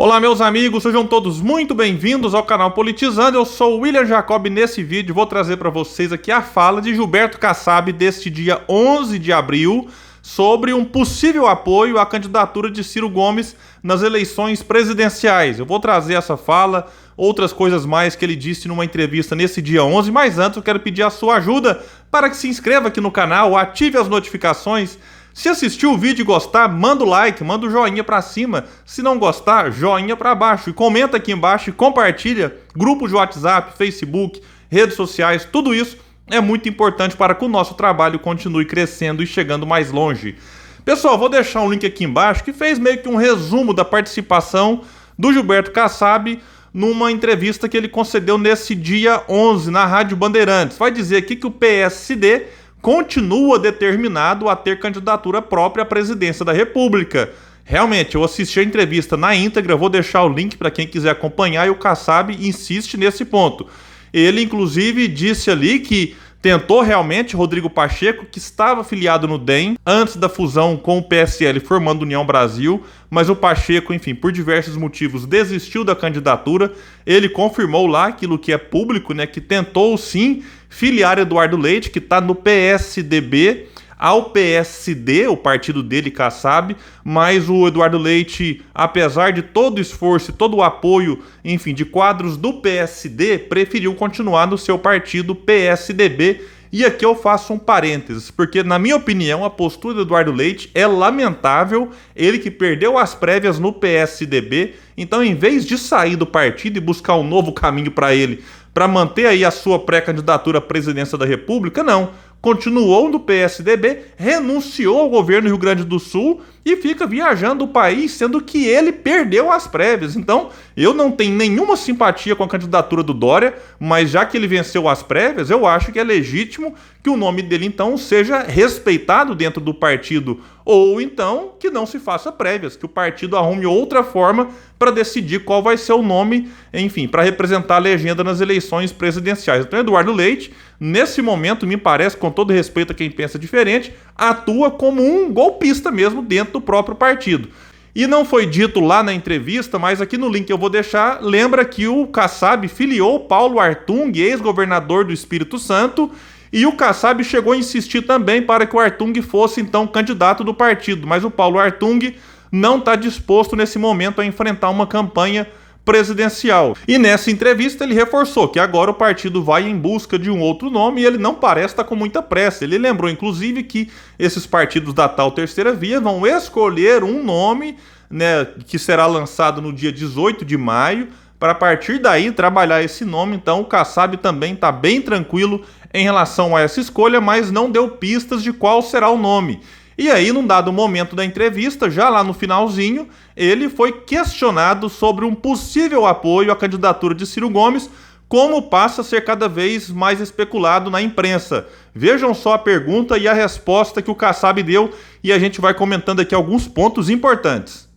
Olá, meus amigos, sejam todos muito bem-vindos ao canal Politizando. Eu sou o William Jacob e nesse vídeo vou trazer para vocês aqui a fala de Gilberto Kassab deste dia 11 de abril sobre um possível apoio à candidatura de Ciro Gomes nas eleições presidenciais. Eu vou trazer essa fala, outras coisas mais que ele disse numa entrevista nesse dia 11, mas antes eu quero pedir a sua ajuda para que se inscreva aqui no canal, ative as notificações. Se assistiu o vídeo e gostar, manda o like, manda o joinha pra cima. Se não gostar, joinha pra baixo. E comenta aqui embaixo e compartilha. Grupos de WhatsApp, Facebook, redes sociais, tudo isso é muito importante para que o nosso trabalho continue crescendo e chegando mais longe. Pessoal, vou deixar um link aqui embaixo que fez meio que um resumo da participação do Gilberto Kassab numa entrevista que ele concedeu nesse dia 11 na Rádio Bandeirantes. Vai dizer aqui que o PSD continua determinado a ter candidatura própria à presidência da República. Realmente, eu assisti a entrevista na íntegra, vou deixar o link para quem quiser acompanhar, e o Kassab insiste nesse ponto. Ele, inclusive, disse ali que tentou realmente Rodrigo Pacheco, que estava filiado no DEM, antes da fusão com o PSL, formando União Brasil, mas o Pacheco, enfim, por diversos motivos, desistiu da candidatura. Ele confirmou lá aquilo que é público, né, que tentou sim filiar Eduardo Leite, que está no PSDB, ao PSD, o partido dele, Kassab, mas o Eduardo Leite, apesar de todo o esforço e todo o apoio, enfim, de quadros do PSD, preferiu continuar no seu partido PSDB. E aqui eu faço um parênteses, porque na minha opinião a postura do Eduardo Leite é lamentável, ele que perdeu as prévias no PSDB, então em vez de sair do partido e buscar um novo caminho para ele, para manter aí a sua pré-candidatura à presidência da República, não. Continuou no PSDB, renunciou ao governo do Rio Grande do Sul e fica viajando o país, sendo que ele perdeu as prévias. Então, eu não tenho nenhuma simpatia com a candidatura do Dória, mas já que ele venceu as prévias, eu acho que é legítimo que o nome dele, então, seja respeitado dentro do partido, ou então que não se faça prévias, que o partido arrume outra forma para decidir qual vai ser o nome, enfim, para representar a legenda nas eleições presidenciais. Então, Eduardo Leite, nesse momento, me parece, com todo respeito a quem pensa diferente, atua como um golpista mesmo dentro do próprio partido. E não foi dito lá na entrevista, mas aqui no link eu vou deixar, lembra que o Kassab filiou Paulo Artung, ex-governador do Espírito Santo, e o Kassab chegou a insistir também para que o Artung fosse então candidato do partido, mas o Paulo Artung não está disposto nesse momento a enfrentar uma campanha presidencial. E nessa entrevista ele reforçou que agora o partido vai em busca de um outro nome e ele não parece estar com muita pressa. Ele lembrou inclusive que esses partidos da tal terceira via vão escolher um nome, né, que será lançado no dia 18 de maio, para a partir daí trabalhar esse nome. Então o Kassab também está bem tranquilo em relação a essa escolha, mas não deu pistas de qual será o nome. E aí, num dado momento da entrevista, já lá no finalzinho, ele foi questionado sobre um possível apoio à candidatura de Ciro Gomes, como passa a ser cada vez mais especulado na imprensa. Vejam só a pergunta e a resposta que o Kassab deu, e a gente vai comentando aqui alguns pontos importantes.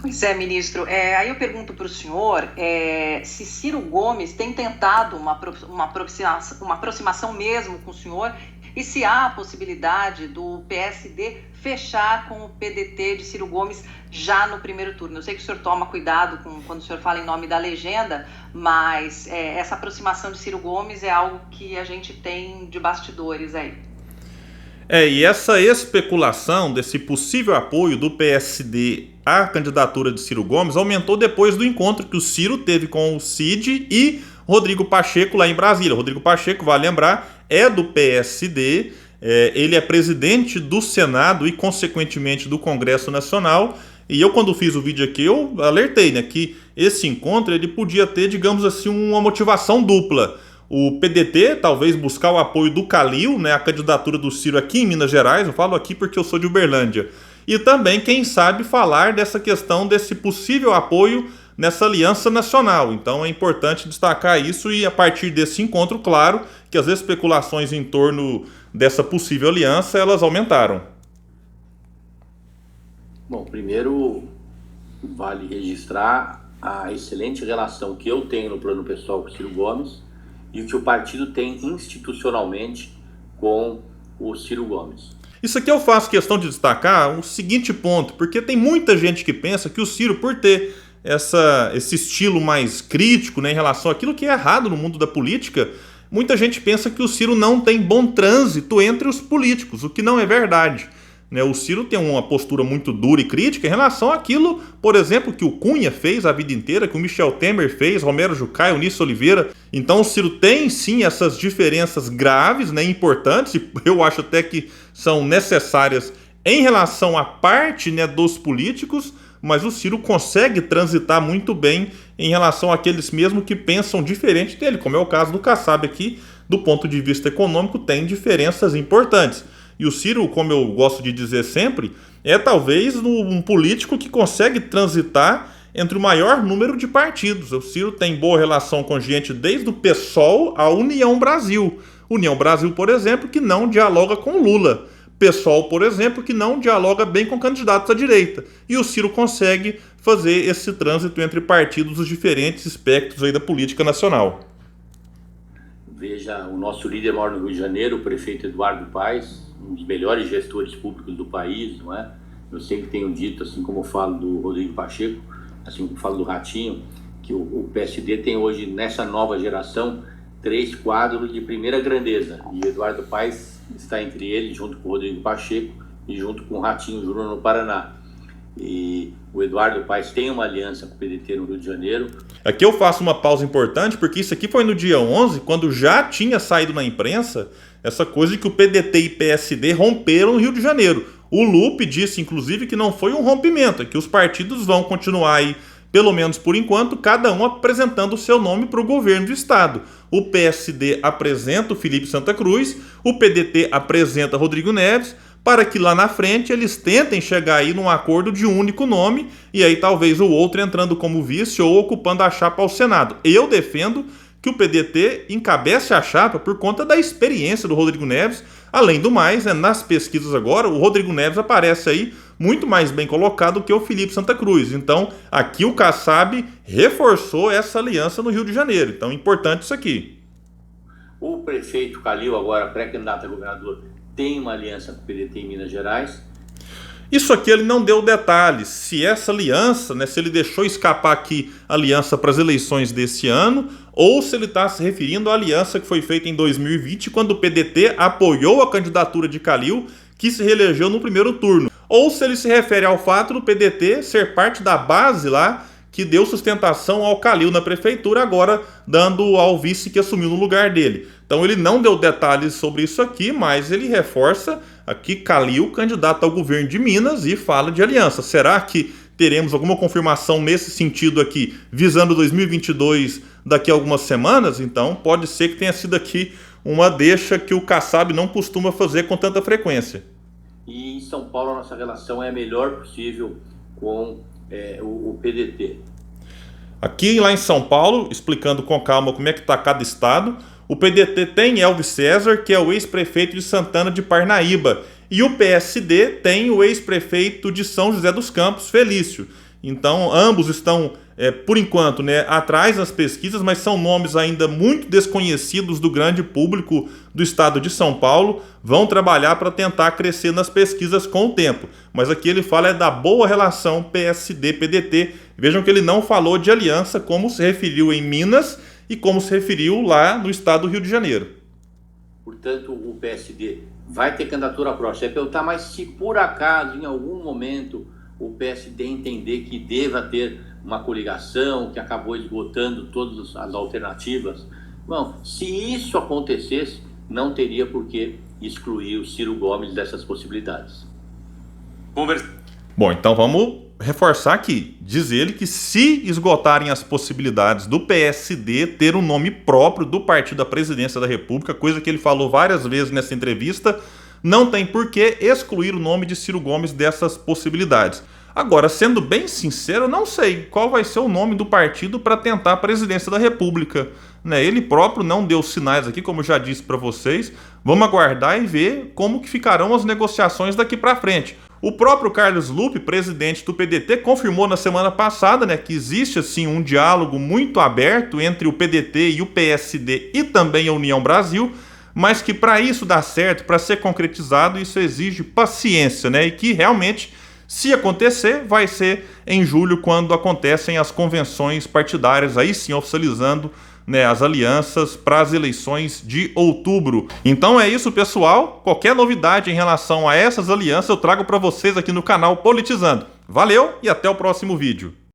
Pois é, ministro. Aí eu pergunto para o senhor se Ciro Gomes tem tentado uma aproximação mesmo com o senhor, e se há a possibilidade do PSD fechar com o PDT de Ciro Gomes já no primeiro turno. Eu sei que o senhor toma cuidado quando o senhor fala em nome da legenda, mas essa aproximação de Ciro Gomes é algo que a gente tem de bastidores aí. E essa especulação desse possível apoio do PSD à candidatura de Ciro Gomes aumentou depois do encontro que o Ciro teve com o Cid e Rodrigo Pacheco lá em Brasília. Rodrigo Pacheco, vale lembrar, é do PSD, ele é presidente do Senado e, consequentemente, do Congresso Nacional. E eu, quando fiz o vídeo aqui, eu alertei, né, que esse encontro ele podia ter, digamos assim, uma motivação dupla. O PDT talvez buscar o apoio do Calil, né, a candidatura do Ciro aqui em Minas Gerais, eu falo aqui porque eu sou de Uberlândia. E também, quem sabe, falar dessa questão desse possível apoio nessa aliança nacional. Então é importante destacar isso e a partir desse encontro, claro, que as especulações em torno dessa possível aliança, elas aumentaram. Bom, primeiro vale registrar a excelente relação que eu tenho no plano pessoal com o Ciro Gomes e o que o partido tem institucionalmente com o Ciro Gomes. Isso aqui eu faço questão de destacar o seguinte ponto, porque tem muita gente que pensa que o Ciro, por ter esse estilo mais crítico, né, em relação àquilo que é errado no mundo da política, muita gente pensa que o Ciro não tem bom trânsito entre os políticos, o que não é verdade. O Ciro tem uma postura muito dura e crítica em relação àquilo, por exemplo, que o Cunha fez a vida inteira, que o Michel Temer fez, Romero Jucá, Eunice Oliveira. Então o Ciro tem sim essas diferenças graves, né, importantes, e eu acho até que são necessárias em relação à parte, né, dos políticos, mas o Ciro consegue transitar muito bem em relação àqueles mesmo que pensam diferente dele, como é o caso do Kassab aqui, do ponto de vista econômico, tem diferenças importantes. E o Ciro, como eu gosto de dizer sempre, é talvez um político que consegue transitar entre o maior número de partidos. O Ciro tem boa relação com gente desde o PSOL à União Brasil. União Brasil, por exemplo, que não dialoga com Lula. PSOL, por exemplo, que não dialoga bem com candidatos à direita. E o Ciro consegue fazer esse trânsito entre partidos dos diferentes espectros aí da política nacional. Veja, o nosso líder mora no Rio de Janeiro, o prefeito Eduardo Paes, um dos melhores gestores públicos do país, não é? Eu sempre tenho dito, assim como eu falo do Rodrigo Pacheco, assim como eu falo do Ratinho, que o PSD tem hoje, nessa nova geração, 3 quadros de primeira grandeza. E o Eduardo Paes está entre eles, junto com o Rodrigo Pacheco e junto com o Ratinho Júnior no Paraná. E o Eduardo Paes tem uma aliança com o PDT no Rio de Janeiro. Aqui eu faço uma pausa importante, porque isso aqui foi no dia 11, quando já tinha saído na imprensa essa coisa de que o PDT e PSD romperam no Rio de Janeiro. O Lupe disse, inclusive, que não foi um rompimento, é que os partidos vão continuar aí, pelo menos por enquanto, cada um apresentando o seu nome para o governo do estado. O PSD apresenta o Felipe Santa Cruz, o PDT apresenta Rodrigo Neves, para que lá na frente eles tentem chegar aí num acordo de um único nome, e aí talvez o outro entrando como vice ou ocupando a chapa ao Senado. Eu defendo que o PDT encabece a chapa por conta da experiência do Rodrigo Neves. Além do mais, nas pesquisas agora, o Rodrigo Neves aparece aí muito mais bem colocado que o Felipe Santa Cruz. Então, aqui o Kassab reforçou essa aliança no Rio de Janeiro. Então, importante isso aqui. O prefeito Calil, agora pré-candidato a governador, tem uma aliança com o PDT em Minas Gerais. Isso aqui ele não deu detalhes, se essa aliança, né, se ele deixou escapar aqui a aliança para as eleições desse ano, ou se ele está se referindo à aliança que foi feita em 2020, quando o PDT apoiou a candidatura de Calil, que se reelegeu no primeiro turno. Ou se ele se refere ao fato do PDT ser parte da base lá, que deu sustentação ao Calil na prefeitura, agora dando ao vice que assumiu no lugar dele. Então ele não deu detalhes sobre isso aqui, mas ele reforça aqui Calil, candidato ao governo de Minas, e fala de aliança. Será que teremos alguma confirmação nesse sentido aqui, visando 2022 daqui a algumas semanas? Então pode ser que tenha sido aqui uma deixa que o Kassab não costuma fazer com tanta frequência. E em São Paulo a nossa relação é a melhor possível com o PDT. Aqui lá em São Paulo, explicando com calma como é que está cada estado, o PDT tem Elvis César, que é o ex-prefeito de Santana de Parnaíba, e o PSD tem o ex-prefeito de São José dos Campos, Felício. Então, ambos estão, por enquanto, né, atrás nas pesquisas, mas são nomes ainda muito desconhecidos do grande público do estado de São Paulo. Vão trabalhar para tentar crescer nas pesquisas com o tempo. Mas aqui ele fala da boa relação PSD-PDT. Vejam que ele não falou de aliança, como se referiu em Minas e como se referiu lá no estado do Rio de Janeiro. Portanto, o PSD vai ter candidatura próxima. É perguntar, mas se por acaso, em algum momento, o PSD entender que deva ter uma coligação, que acabou esgotando todas as alternativas, bom, se isso acontecesse, não teria por que excluir o Ciro Gomes dessas possibilidades. Bom, então vamos reforçar aqui. Diz ele que se esgotarem as possibilidades do PSD ter um nome próprio do partido da presidência da República, coisa que ele falou várias vezes nessa entrevista, não tem por que excluir o nome de Ciro Gomes dessas possibilidades. Agora, sendo bem sincero, eu não sei qual vai ser o nome do partido para tentar a presidência da República. Ele próprio não deu sinais aqui, como eu já disse para vocês. Vamos aguardar e ver como que ficarão as negociações daqui para frente. O próprio Carlos Lupe, presidente do PDT, confirmou na semana passada, que existe assim um diálogo muito aberto entre o PDT e o PSD e também a União Brasil, mas que para isso dar certo, para ser concretizado, isso exige paciência, e que realmente Se acontecer, vai ser em julho, quando acontecem as convenções partidárias, aí sim oficializando, né, as alianças para as eleições de outubro. Então é isso, pessoal. Qualquer novidade em relação a essas alianças eu trago para vocês aqui no canal Politizando. Valeu e até o próximo vídeo.